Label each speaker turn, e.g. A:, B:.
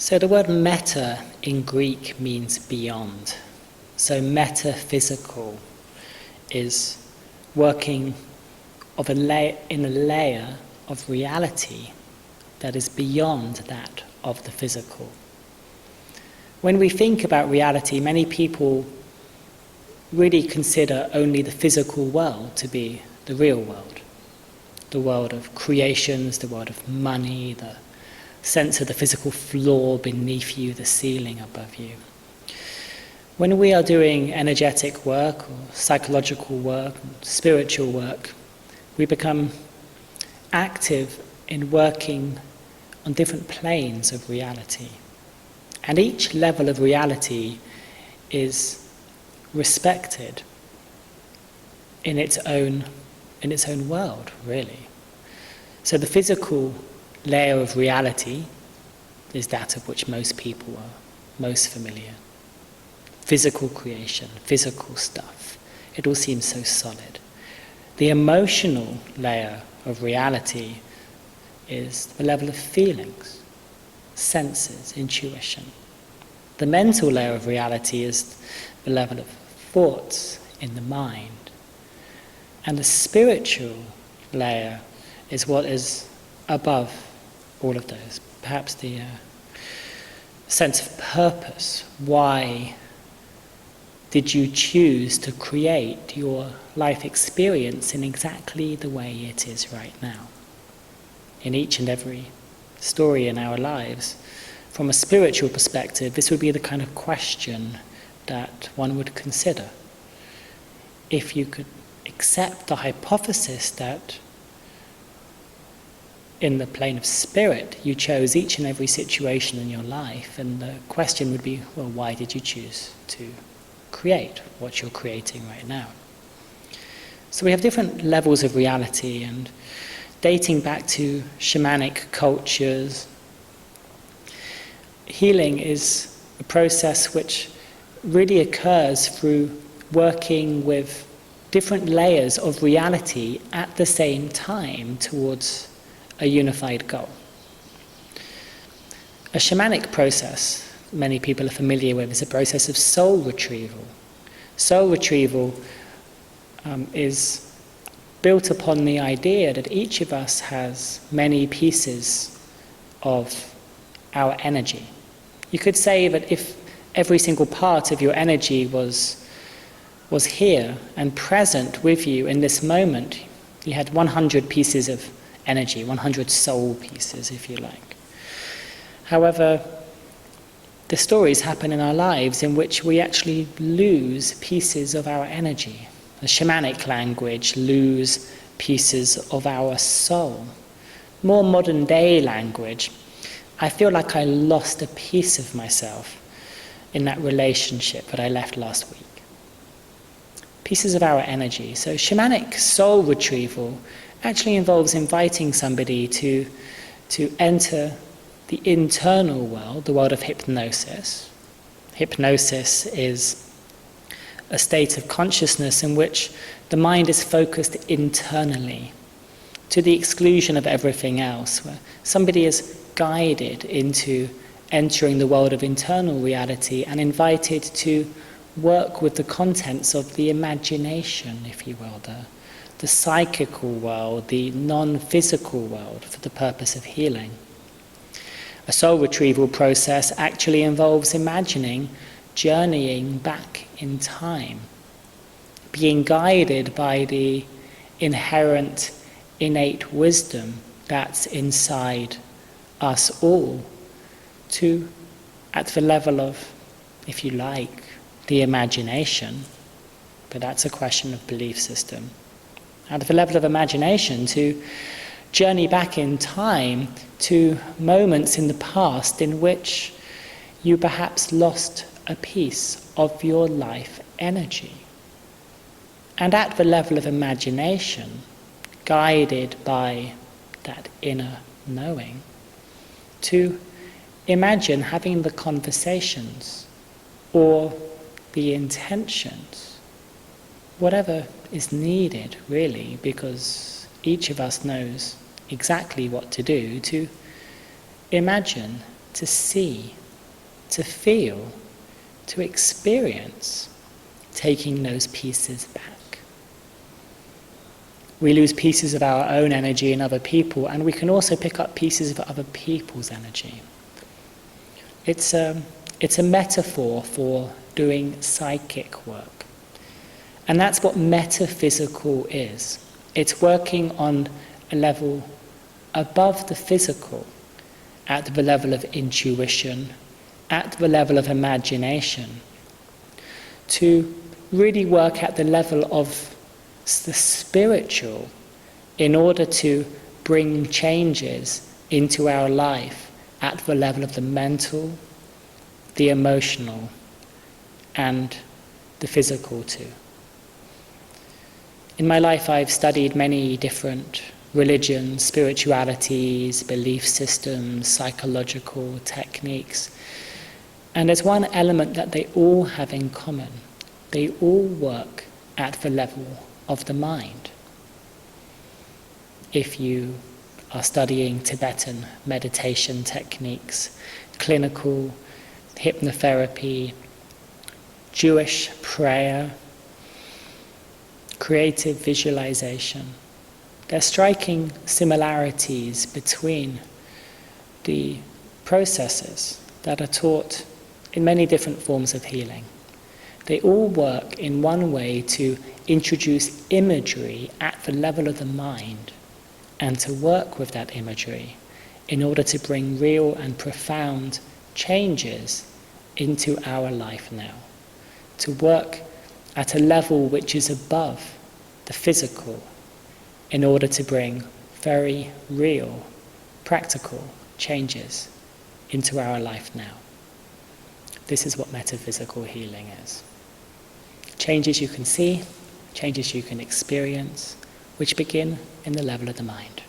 A: So the word meta in Greek means beyond. So metaphysical is working in a layer of reality that is beyond that of the physical. When we think about reality, many people really consider only the physical world to be the real world. The world of creations, the world of money, the sense of the physical floor beneath you, the ceiling above you. When we are doing energetic work or psychological work, spiritual work, we become active in working on different planes of reality. And each level of reality is respected in its own world, really. So the physical layer of reality is that of which most people are most familiar. Physical creation, physical stuff. It all seems so solid. The emotional layer of reality is the level of feelings, senses, intuition. The mental layer of reality is the level of thoughts in the mind. And the spiritual layer is what is above all of those. Perhaps the sense of purpose. Why did you choose to create your life experience in exactly the way it is right now? In each and every story in our lives, from a spiritual perspective, this would be the kind of question that one would consider. If you could accept the hypothesis that in the plane of spirit, you chose each and every situation in your life, and the question would be, well, why did you choose to create what you're creating right now? So we have different levels of reality, and dating back to shamanic cultures, healing is a process which really occurs through working with different layers of reality at the same time towards a unified goal. A shamanic process many people are familiar with is a process of soul retrieval. Soul retrieval is built upon the idea that each of us has many pieces of our energy. You could say that if every single part of your energy was here and present with you in this moment, you had 100 pieces of energy, 100 soul pieces, if you like. However, the stories happen in our lives in which we actually lose pieces of our energy. The shamanic language, lose pieces of our soul. More modern day language, I feel like I lost a piece of myself in that relationship that I left last week. Pieces of our energy. So shamanic soul retrieval actually involves inviting somebody to enter the internal world, the world of hypnosis. Hypnosis is a state of consciousness in which the mind is focused internally to the exclusion of everything else, where somebody is guided into entering the world of internal reality and invited to work with the contents of the imagination, if you will, the psychical world, the non-physical world, for the purpose of healing. A soul retrieval process actually involves imagining, journeying back in time, being guided by the inherent, innate wisdom that's inside us all, to, at the level of, if you like, the imagination, but that's a question of belief system. At the level of imagination, to journey back in time to moments in the past in which you perhaps lost a piece of your life energy. And at the level of imagination, guided by that inner knowing, to imagine having the conversations or the intentions, whatever is needed really, because each of us knows exactly what to do, to imagine to see, to feel, to experience taking those pieces back. We lose pieces of our own energy in other people, and we can also pick up pieces of other people's energy. It's a metaphor for doing psychic work. And that's what metaphysical is. It's working on a level above the physical, at the level of intuition, at the level of imagination, to really work at the level of the spiritual in order to bring changes into our life at the level of the mental, the emotional, and the physical too. In my life, I've studied many different religions, spiritualities, belief systems, psychological techniques. And there's one element that they all have in common. They all work at the level of the mind. If you are studying Tibetan meditation techniques, clinical hypnotherapy, Jewish prayer, creative visualization, there are striking similarities between the processes that are taught in many different forms of healing. They all work in one way to introduce imagery at the level of the mind and to work with that imagery in order to bring real and profound changes into our life now. To work at a level which is above the physical in order to bring very real, practical changes into our life now. This is what metaphysical healing is. Changes you can see, changes you can experience, which begin in the level of the mind.